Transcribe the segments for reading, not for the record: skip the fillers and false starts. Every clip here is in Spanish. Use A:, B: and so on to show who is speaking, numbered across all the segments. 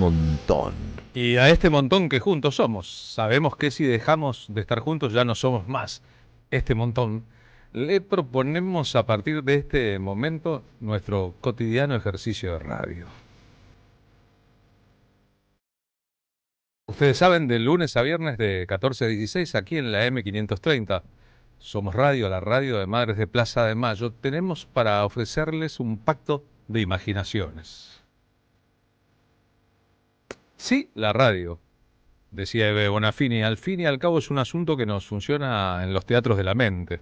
A: montón.
B: Y a este montón que juntos somos, sabemos que si dejamos de estar juntos ya no somos más este montón. Le proponemos a partir de este momento nuestro cotidiano ejercicio de radio. Ustedes saben, de lunes a viernes de 14 a 16 aquí en la M530. Somos radio, la radio de Madres de Plaza de Mayo. Tenemos para ofrecerles un pacto de imaginaciones. Sí, la radio, decía Ebe Bonafini, al fin y al cabo es un asunto que nos funciona en los teatros de la mente.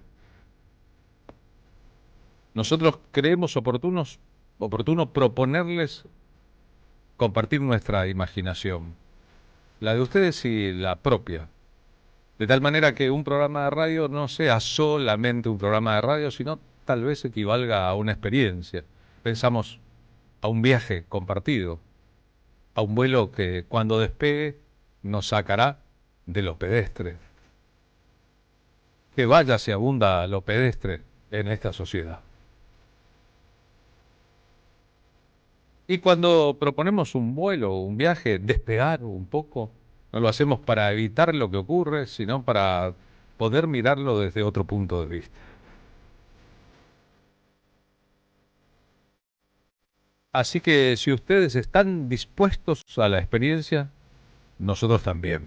B: Nosotros creemos oportuno proponerles compartir nuestra imaginación, la de ustedes y la propia, de tal manera que un programa de radio no sea solamente un programa de radio, sino tal vez equivalga a una experiencia. Pensamos a un viaje compartido, a un vuelo que cuando despegue nos sacará de lo pedestre. Que vaya se abunda lo pedestre en esta sociedad. Y cuando proponemos un vuelo, un viaje, despegar un poco, no lo hacemos para evitar lo que ocurre, sino para poder mirarlo desde otro punto de vista. Así que si ustedes están dispuestos a la experiencia, nosotros también.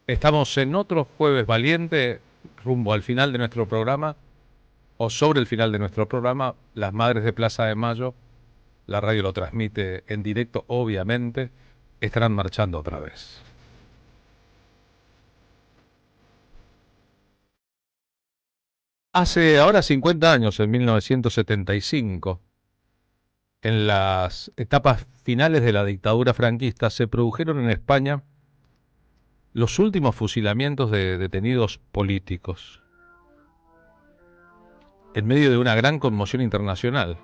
B: Estamos en otro jueves valiente, rumbo al final de nuestro programa, o sobre el final de nuestro programa, Las Madres de Plaza de Mayo. La radio lo transmite en directo, obviamente. Estarán marchando otra vez. Hace ahora 50 años, en 1975, en las etapas finales de la dictadura franquista, se produjeron en España los últimos fusilamientos de detenidos políticos, en medio de una gran conmoción internacional,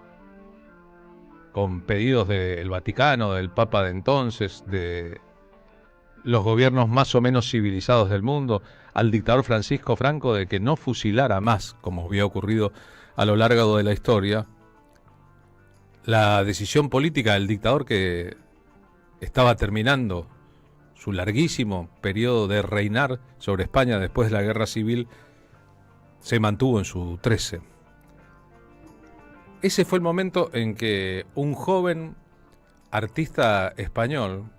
B: con pedidos del Vaticano, del Papa de entonces, de los gobiernos más o menos civilizados del mundo, al dictador Francisco Franco de que no fusilara más, como había ocurrido a lo largo de la historia. La decisión política del dictador, que estaba terminando su larguísimo periodo de reinar sobre España después de la guerra civil, se mantuvo en su 13. Ese fue el momento en que un joven artista español,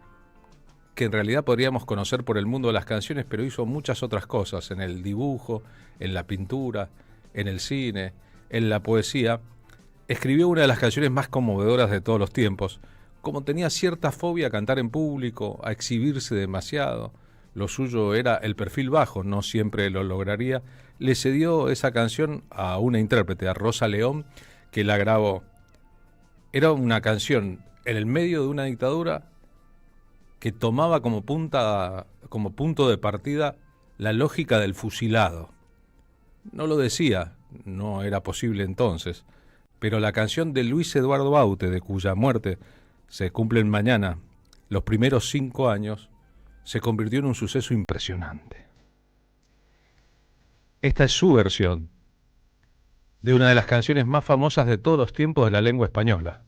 B: que en realidad podríamos conocer por el mundo de las canciones, pero hizo muchas otras cosas, en el dibujo, en la pintura, en el cine, en la poesía, escribió una de las canciones más conmovedoras de todos los tiempos. Como tenía cierta fobia a cantar en público, a exhibirse demasiado, lo suyo era el perfil bajo, no siempre lo lograría, le cedió esa canción a una intérprete, a Rosa León, que la grabó. Era una canción en el medio de una dictadura que tomaba como punto de partida la lógica del fusilado. No lo decía, no era posible entonces, pero la canción de Luis Eduardo Baute, de cuya muerte se cumplen mañana los primeros 5 años, se convirtió en un suceso impresionante. Esta es su versión de una de las canciones más famosas de todos los tiempos de la lengua española.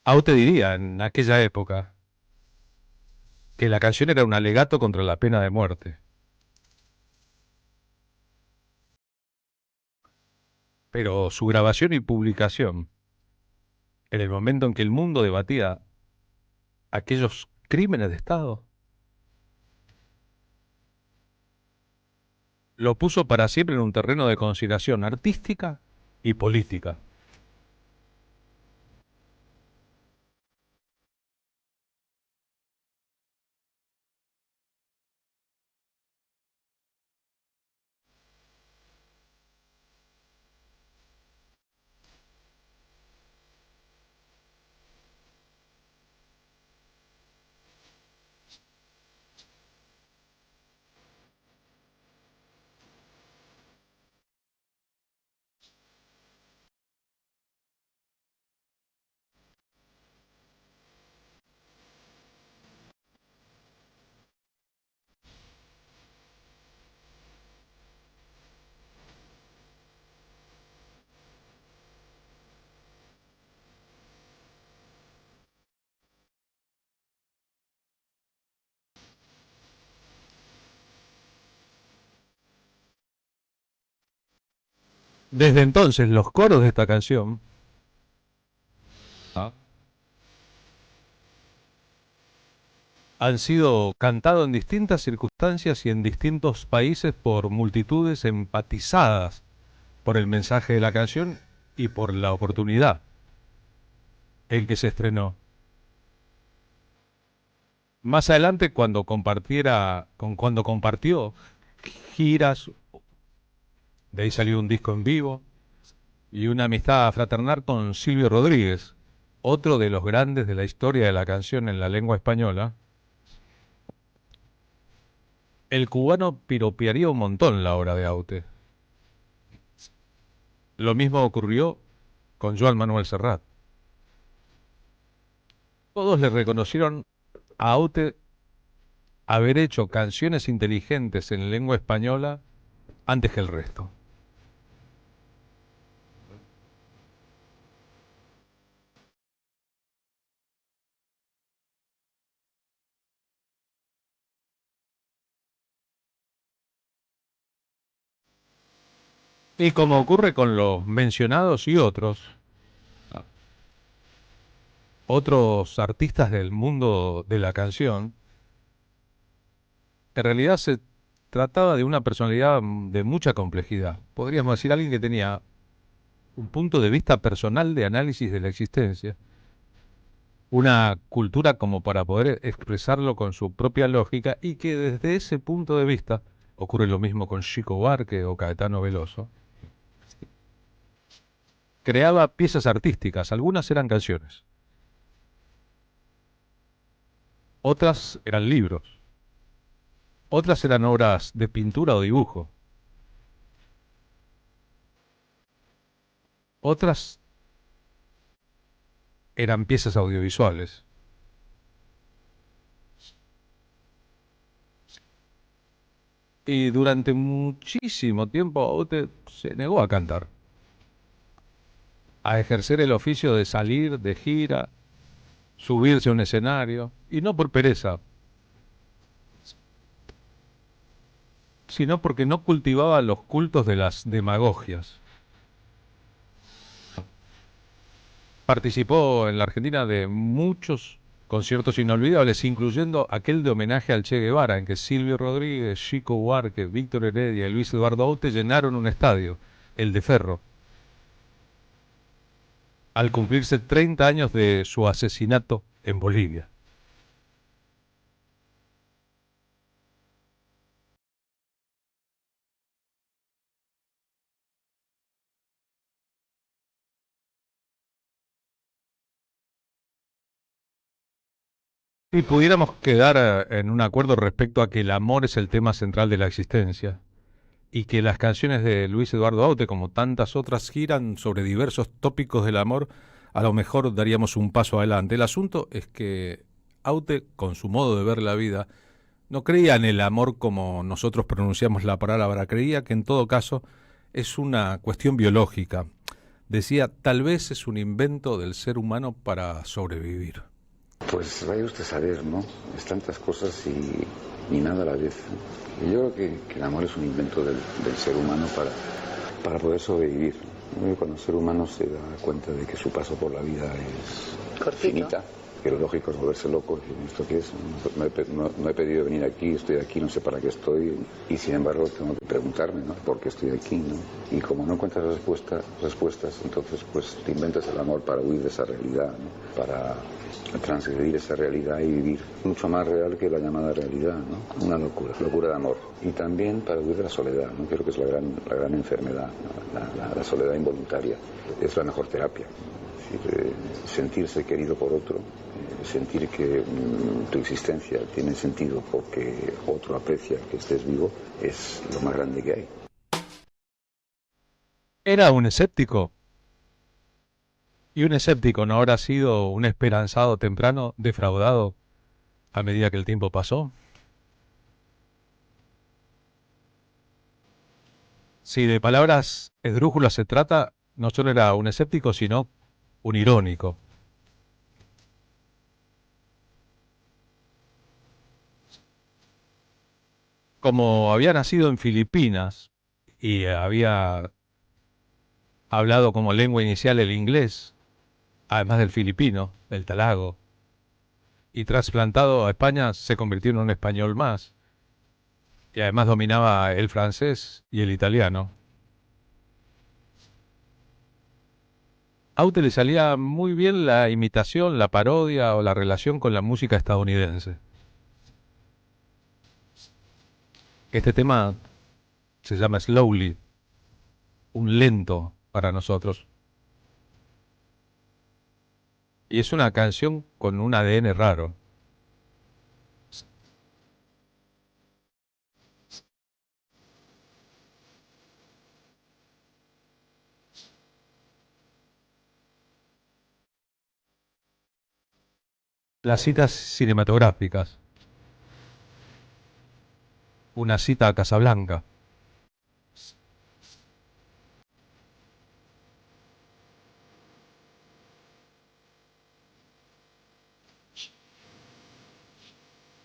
B: Aute diría en aquella época que la canción era un alegato contra la pena de muerte. Pero su grabación y publicación, en el momento en que el mundo debatía aquellos crímenes de Estado, lo puso para siempre en un terreno de consideración artística y política. Desde entonces, los coros de esta canción ¿ah? Han sido cantados en distintas circunstancias y en distintos países por multitudes empatizadas por el mensaje de la canción y por la oportunidad en que se estrenó. Más adelante, cuando compartió giras, de ahí salió un disco en vivo y una amistad fraternal con Silvio Rodríguez, otro de los grandes de la historia de la canción en la lengua española. El cubano piropearía un montón la obra de Aute. Lo mismo ocurrió con Joan Manuel Serrat. Todos le reconocieron a Aute haber hecho canciones inteligentes en lengua española antes que el resto. Y como ocurre con los mencionados y otros artistas del mundo de la canción, en realidad se trataba de una personalidad de mucha complejidad. Podríamos decir alguien que tenía un punto de vista personal de análisis de la existencia, una cultura como para poder expresarlo con su propia lógica y que desde ese punto de vista, ocurre lo mismo con Chico Buarque o Caetano Veloso, creaba piezas artísticas, algunas eran canciones, otras eran libros, otras eran obras de pintura o dibujo, otras eran piezas audiovisuales. Y durante muchísimo tiempo Aute se negó a cantar, a ejercer el oficio de salir de gira, subirse a un escenario, y no por pereza, sino porque no cultivaba los cultos de las demagogias. Participó en la Argentina de muchos conciertos inolvidables, incluyendo aquel de homenaje al Che Guevara, en que Silvio Rodríguez, Chico Buarque, Víctor Heredia y Luis Eduardo Aute llenaron un estadio, el de Ferro, al cumplirse 30 años de su asesinato en Bolivia. Si pudiéramos quedar en un acuerdo respecto a que el amor es el tema central de la existencia y que las canciones de Luis Eduardo Aute, como tantas otras, giran sobre diversos tópicos del amor, a lo mejor daríamos un paso adelante. El asunto es que Aute, con su modo de ver la vida, no creía en el amor como nosotros pronunciamos la palabra, creía que en todo caso es una cuestión biológica. Decía, tal vez es un invento del ser humano para sobrevivir.
A: Pues vaya usted a saber, ¿no? Es tantas cosas y nada a la vez. Y yo creo que el amor es un invento del ser humano para poder sobrevivir. Cuando el ser humano se da cuenta de que su paso por la vida es finita, que lo lógico es volverse loco. ¿Esto qué es? No he pedido venir aquí, estoy aquí, no sé para qué estoy. Y sin embargo tengo que preguntarme, ¿no? ¿Por qué estoy aquí, no? Y como no encuentras respuestas, entonces pues te inventas el amor para huir de esa realidad, ¿no? Para transgredir esa realidad y vivir mucho más real que la llamada realidad, ¿no? Una locura de amor. Y también para huir de la soledad, ¿no? Creo que es la gran enfermedad, ¿no? La soledad involuntaria. Es la mejor terapia. Es decir, sentirse querido por otro, sentir que tu existencia tiene sentido porque otro aprecia que estés vivo, es lo más grande que hay.
B: Era un escéptico, y un escéptico no habrá sido un esperanzado temprano defraudado a medida que el tiempo pasó. Si de palabras esdrújulas se trata, no solo era un escéptico, sino un irónico. Como había nacido en Filipinas y había hablado como lengua inicial el inglés, además del filipino, del talago, y trasplantado a España se convirtió en un español más, y además dominaba el francés y el italiano. A Aute le salía muy bien la imitación, la parodia o la relación con la música estadounidense. Este tema se llama Slowly, un lento para nosotros. Y es una canción con un ADN raro. Las citas cinematográficas. Una cita a Casablanca.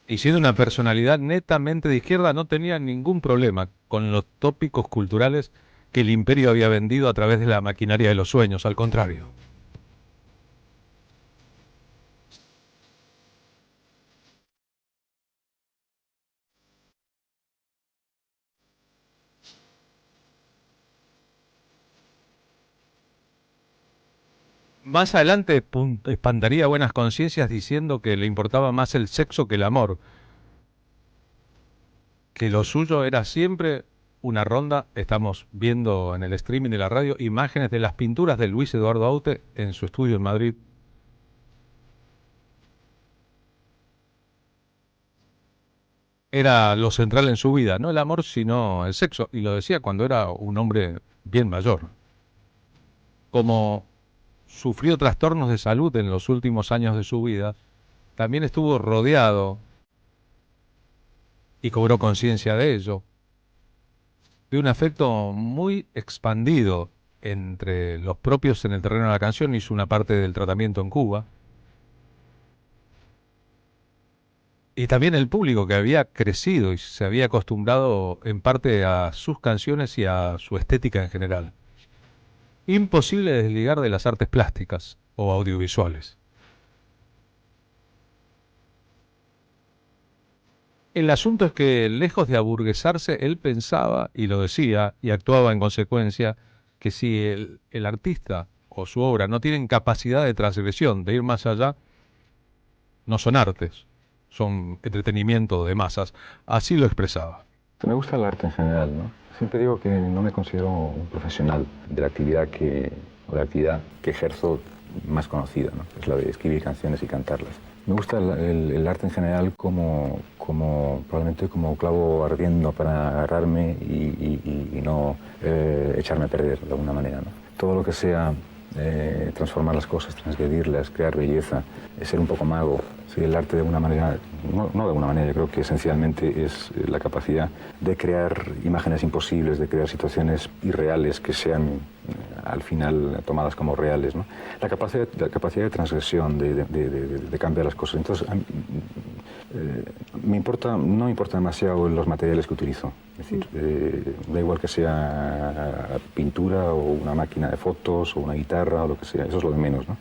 B: Y siendo una personalidad netamente de izquierda, no tenía ningún problema con los tópicos culturales que el imperio había vendido a través de la maquinaria de los sueños, al contrario. Más adelante espantaría buenas conciencias diciendo que le importaba más el sexo que el amor, que lo suyo era siempre una ronda. Estamos viendo en el streaming de la radio imágenes de las pinturas de Luis Eduardo Aute en su estudio en Madrid. Era lo central en su vida, no el amor, sino el sexo, y lo decía cuando era un hombre bien mayor. Como sufrió trastornos de salud en los últimos años de su vida, también estuvo rodeado, y cobró conciencia de ello, de un afecto muy expandido entre los propios en el terreno de la canción. Hizo una parte del tratamiento en Cuba. Y también el público que había crecido y se había acostumbrado en parte a sus canciones y a su estética en general. Imposible desligar de las artes plásticas o audiovisuales. El asunto es que, lejos de aburguesarse, él pensaba, y lo decía, y actuaba en consecuencia, que si el artista o su obra no tienen capacidad de transgresión, de ir más allá, no son artes, son entretenimiento de masas. Así lo expresaba.
A: Me gusta el arte en general, ¿no? Siempre digo que no me considero un profesional de la actividad que ejerzo más conocida, ¿no? Es la de escribir canciones y cantarlas. Me gusta el arte en general probablemente como clavo ardiendo para agarrarme y no echarme a perder de alguna manera, ¿no? Todo lo que sea transformar las cosas, transgredirlas, crear belleza, ser un poco mago. Sí, el arte de alguna manera, no de alguna manera, yo creo que esencialmente es la capacidad de crear imágenes imposibles, de crear situaciones irreales que sean al final tomadas como reales, ¿no? La capacidad de transgresión, de cambiar las cosas. Entonces, no me importa demasiado los materiales que utilizo. Es decir, da igual que sea pintura o una máquina de fotos o una guitarra o lo que sea, eso es lo de menos, ¿no?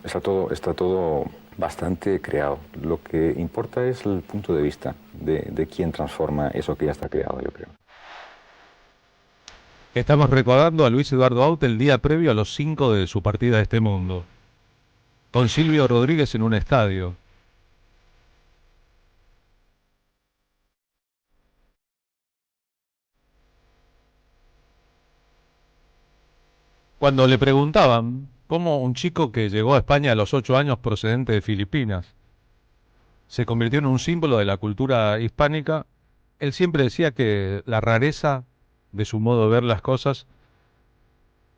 A: Está todo bastante creado. Lo que importa es el punto de vista de quién transforma eso que ya está creado, yo creo.
B: Estamos recordando a Luis Eduardo Aute el día previo a los 5 de su partida de este mundo, con Silvio Rodríguez en un estadio. Cuando le preguntaban cómo un chico que llegó a España a los 8 años procedente de Filipinas se convirtió en un símbolo de la cultura hispánica, él siempre decía que la rareza de su modo de ver las cosas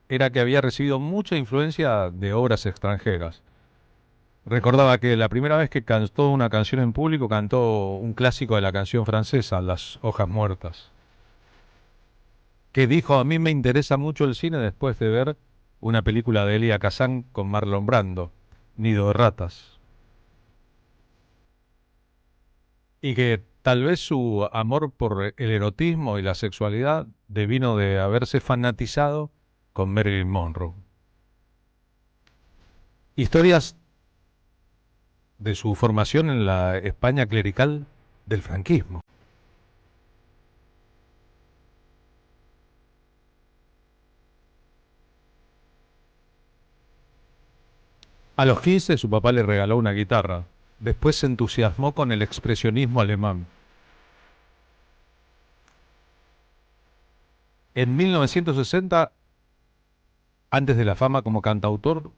B: era que había recibido mucha influencia de obras extranjeras. Recordaba que la primera vez que cantó una canción en público cantó un clásico de la canción francesa, Las hojas muertas. Que dijo: a mí me interesa mucho el cine después de ver una película de Elia Kazan con Marlon Brando, Nido de ratas. Y que tal vez su amor por el erotismo y la sexualidad devino de haberse fanatizado con Marilyn Monroe. Historias de su formación en la España clerical del franquismo. A los 15 su papá le regaló una guitarra. Después se entusiasmó con el expresionismo alemán. En 1960, antes de la fama como cantautor,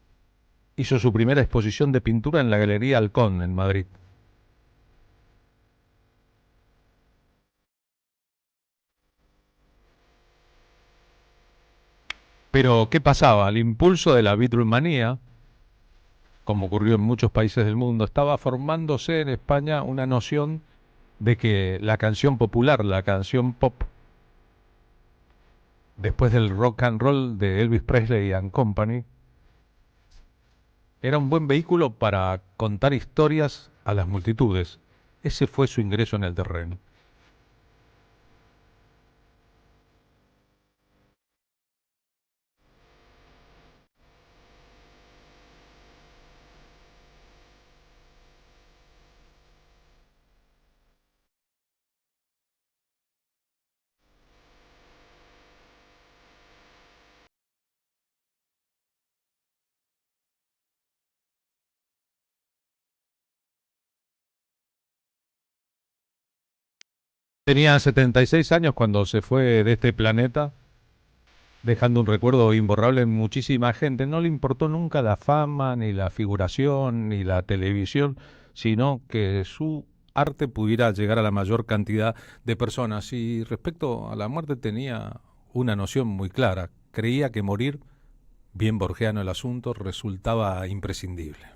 B: hizo su primera exposición de pintura en la Galería Halcón, en Madrid. Pero, ¿qué pasaba? El impulso de la Beatlemanía, como ocurrió en muchos países del mundo, estaba formándose en España una noción de que la canción popular, la canción pop, después del rock and roll de Elvis Presley and Company, era un buen vehículo para contar historias a las multitudes. Ese fue su ingreso en el terreno. Tenía 76 años cuando se fue de este planeta, dejando un recuerdo imborrable en muchísima gente. No le importó nunca la fama, ni la figuración, ni la televisión, sino que su arte pudiera llegar a la mayor cantidad de personas. Y respecto a la muerte tenía una noción muy clara. Creía que morir, bien borgiano el asunto, resultaba imprescindible.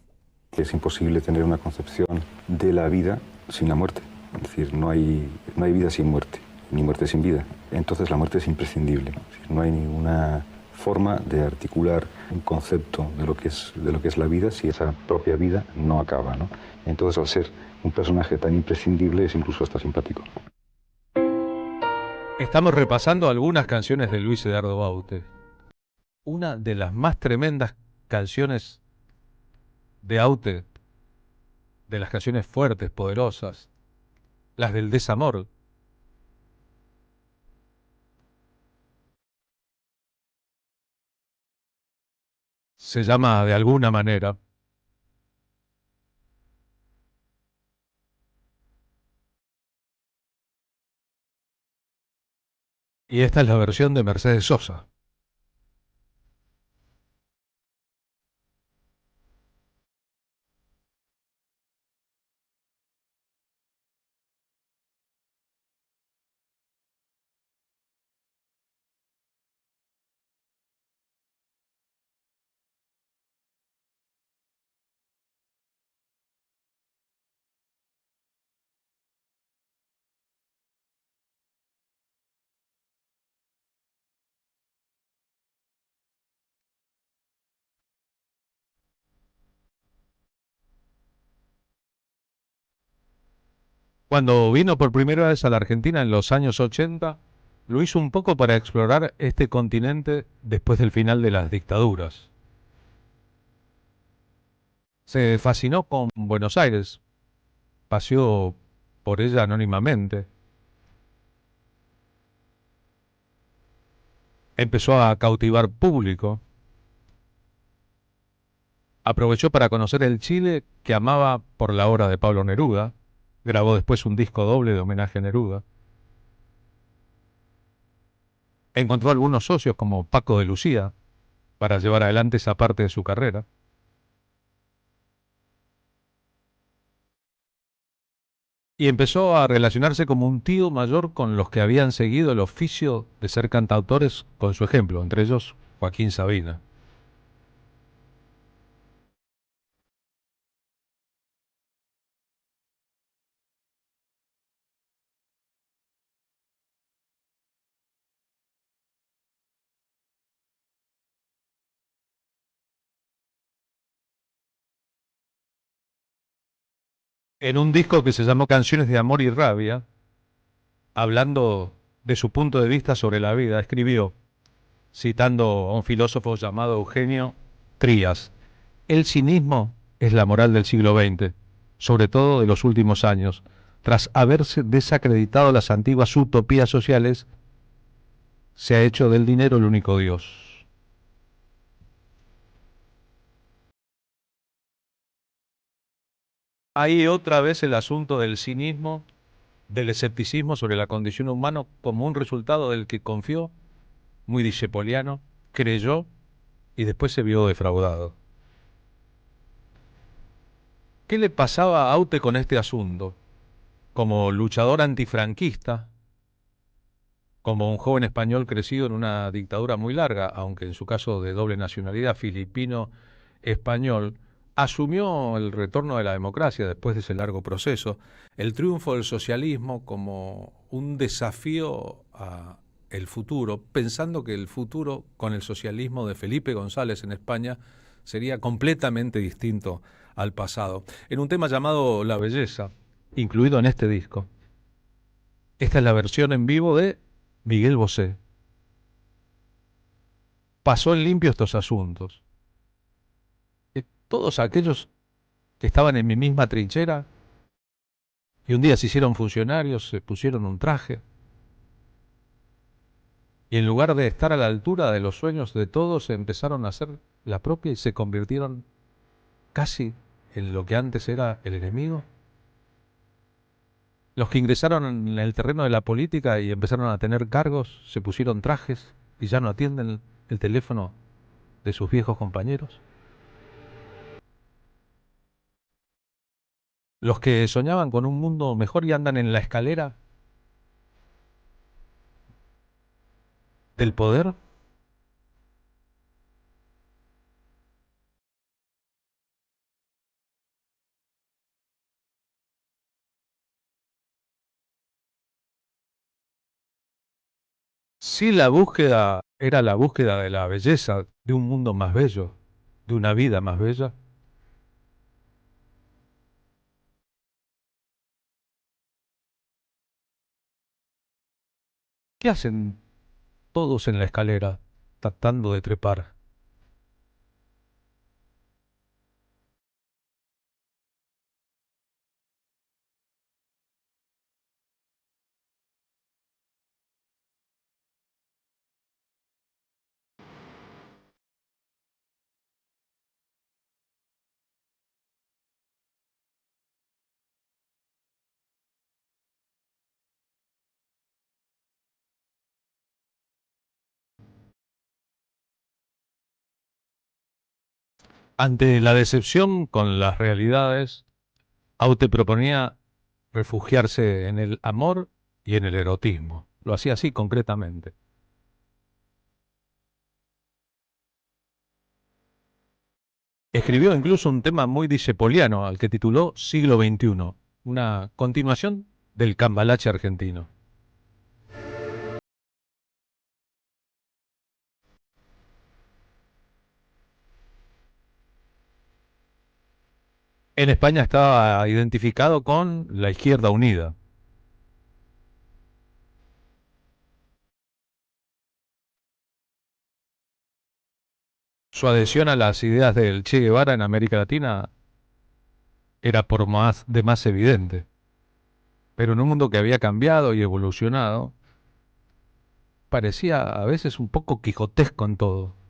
A: Es imposible tener una concepción de la vida sin la muerte. Es decir, no hay vida sin muerte, ni muerte sin vida. Entonces la muerte es imprescindible. Es decir, no hay ninguna forma de articular un concepto de lo que es la vida si esa propia vida no acaba, ¿no? Entonces, al ser un personaje tan imprescindible, es incluso hasta simpático.
B: Estamos repasando algunas canciones de Luis Edardo Baute. Una de las más tremendas canciones de Baute, de las canciones fuertes, poderosas, las del desamor. Se llama De alguna manera. Y esta es la versión de Mercedes Sosa. Cuando vino por primera vez a la Argentina en los años 80, lo hizo un poco para explorar este continente después del final de las dictaduras. Se fascinó con Buenos Aires, paseó por ella anónimamente, empezó a cautivar público, aprovechó para conocer el Chile que amaba por la obra de Pablo Neruda, grabó después un disco doble de homenaje a Neruda, encontró algunos socios como Paco de Lucía para llevar adelante esa parte de su carrera. Y empezó a relacionarse como un tío mayor con los que habían seguido el oficio de ser cantautores con su ejemplo, entre ellos Joaquín Sabina. En un disco que se llamó Canciones de Amor y Rabia, hablando de su punto de vista sobre la vida, escribió: citando a un filósofo llamado Eugenio Trías. El cinismo es la moral del siglo XX, sobre todo de los últimos años. Tras haberse desacreditado las antiguas utopías sociales, se ha hecho del dinero el único Dios. Ahí otra vez el asunto del cinismo, del escepticismo sobre la condición humana como un resultado del que confió, muy discepoliano, creyó y después se vio defraudado. ¿Qué le pasaba a Aute con este asunto? Como luchador antifranquista, como un joven español crecido en una dictadura muy larga, aunque en su caso de doble nacionalidad filipino-español, asumió el retorno de la democracia después de ese largo proceso, el triunfo del socialismo como un desafío a el futuro, pensando que el futuro con el socialismo de Felipe González en España sería completamente distinto al pasado. En un tema llamado La Belleza, incluido en este disco. Esta es la versión en vivo de Miguel Bosé. Pasó en limpio estos asuntos. Todos aquellos que estaban en mi misma trinchera y un día se hicieron funcionarios, se pusieron un traje y en lugar de estar a la altura de los sueños de todos, empezaron a hacer la propia y se convirtieron casi en lo que antes era el enemigo. Los que ingresaron en el terreno de la política y empezaron a tener cargos, se pusieron trajes y ya no atienden el teléfono de sus viejos compañeros. Los que soñaban con un mundo mejor y andan en la escalera del poder. Si la búsqueda era la búsqueda de la belleza, de un mundo más bello, de una vida más bella, ¿qué hacen todos en la escalera tratando de trepar? Ante la decepción con las realidades, Aute proponía refugiarse en el amor y en el erotismo. Lo hacía así concretamente. Escribió incluso un tema muy disepoliano al que tituló Siglo XXI, una continuación del cambalache argentino. En España estaba identificado con la Izquierda Unida. Su adhesión a las ideas del Che Guevara en América Latina era por más evidente. Pero en un mundo que había cambiado y evolucionado, parecía a veces un poco quijotesco en todo.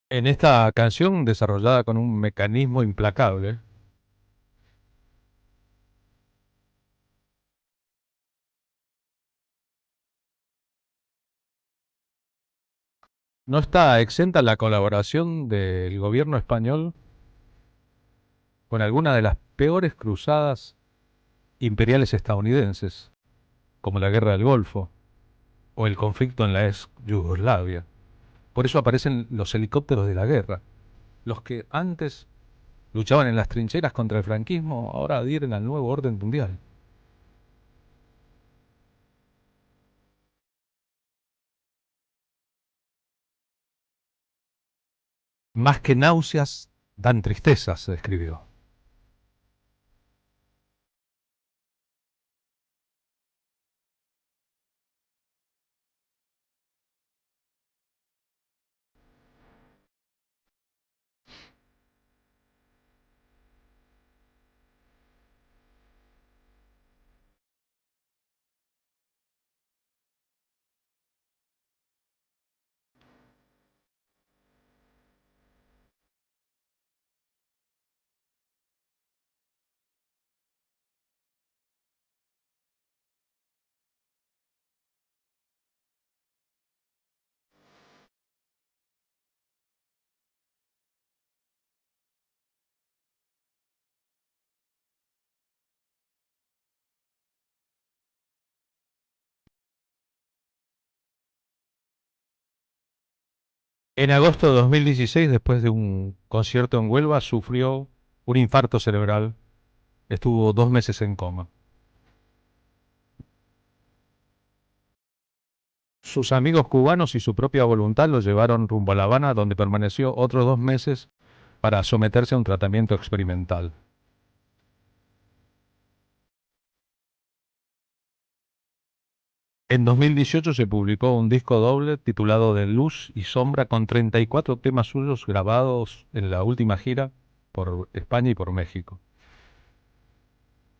B: En esta canción, desarrollada con un mecanismo implacable, no está exenta la colaboración del gobierno español con alguna de las peores cruzadas imperiales estadounidenses, como la Guerra del Golfo, o el conflicto en la ex Yugoslavia. Por eso aparecen los helicópteros de la guerra. Los que antes luchaban en las trincheras contra el franquismo, ahora adhieren al nuevo orden mundial. Más que náuseas, dan tristezas, se escribió. En agosto de 2016, después de un concierto en Huelva, sufrió un infarto cerebral. Estuvo 2 meses en coma. Sus amigos cubanos y su propia voluntad lo llevaron rumbo a La Habana, donde permaneció otros 2 meses para someterse a un tratamiento experimental. En 2018 se publicó un disco doble titulado De Luz y Sombra con 34 temas suyos grabados en la última gira por España y por México.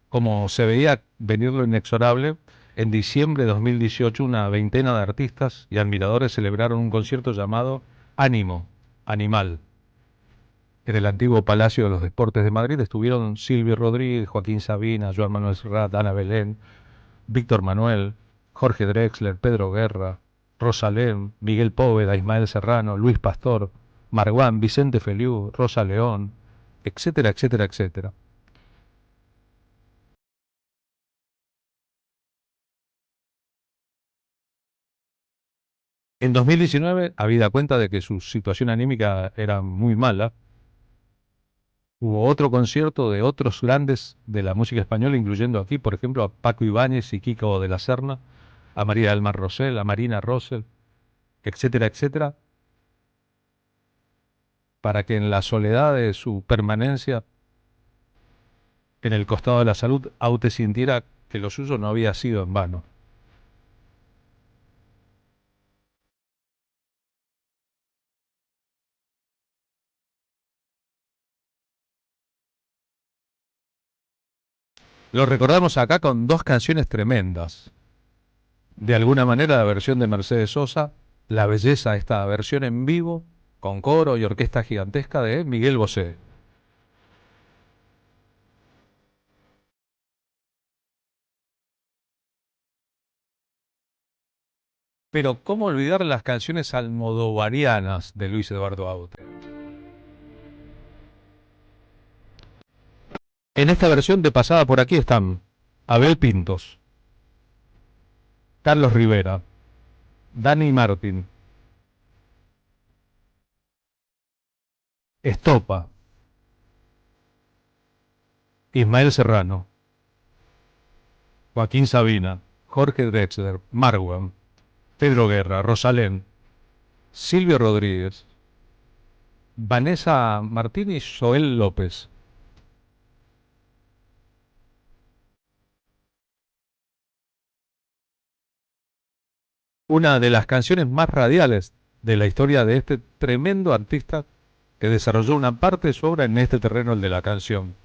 B: Como se veía venir lo inexorable, en diciembre de 2018 una veintena de artistas y admiradores celebraron un concierto llamado Ánimo, Animal. En el antiguo Palacio de los Deportes de Madrid estuvieron Silvio Rodríguez, Joaquín Sabina, Joan Manuel Serrat, Ana Belén, Víctor Manuel, Jorge Drexler, Pedro Guerra, Rosalén, Miguel Póveda, Ismael Serrano, Luis Pastor, Marguán, Vicente Feliú, Rosa León, etcétera, etcétera, etcétera. En 2019, habida cuenta de que su situación anímica era muy mala, hubo otro concierto de otros grandes de la música española, incluyendo aquí, por ejemplo, a Paco Ibáñez y Kiko de la Serna, a María del Mar Rosell, a Marina Rosell, etcétera, etcétera, para que en la soledad de su permanencia en el costado de la salud Aute sintiera que lo suyo no había sido en vano. Lo recordamos acá con dos canciones tremendas. De alguna manera la versión de Mercedes Sosa, la belleza, esta versión en vivo, con coro y orquesta gigantesca de Miguel Bosé. Pero ¿cómo olvidar las canciones almodovarianas de Luis Eduardo Aute? En esta versión de Pasada por aquí están Abel Pintos, Carlos Rivera, Dani Martin, Estopa, Ismael Serrano, Joaquín Sabina, Jorge Drexler, Marwan, Pedro Guerra, Rosalén, Silvio Rodríguez, Vanessa Martín y Joel López. Una de las canciones más radiales de la historia de este tremendo artista que desarrolló una parte de su obra en este terreno, el de la canción.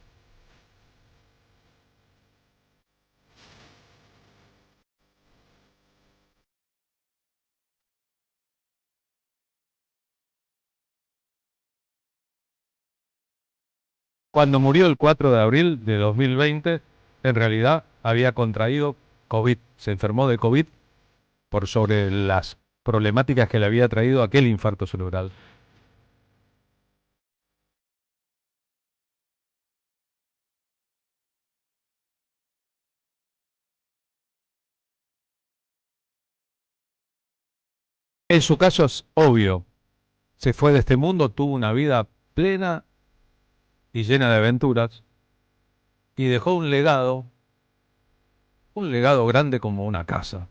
B: Cuando murió el 4 de abril de 2020, en realidad había contraído COVID, se enfermó de COVID por sobre las problemáticas que le había traído aquel infarto cerebral. En su caso es obvio. Se fue de este mundo, tuvo una vida plena y llena de aventuras y dejó un legado grande como una casa.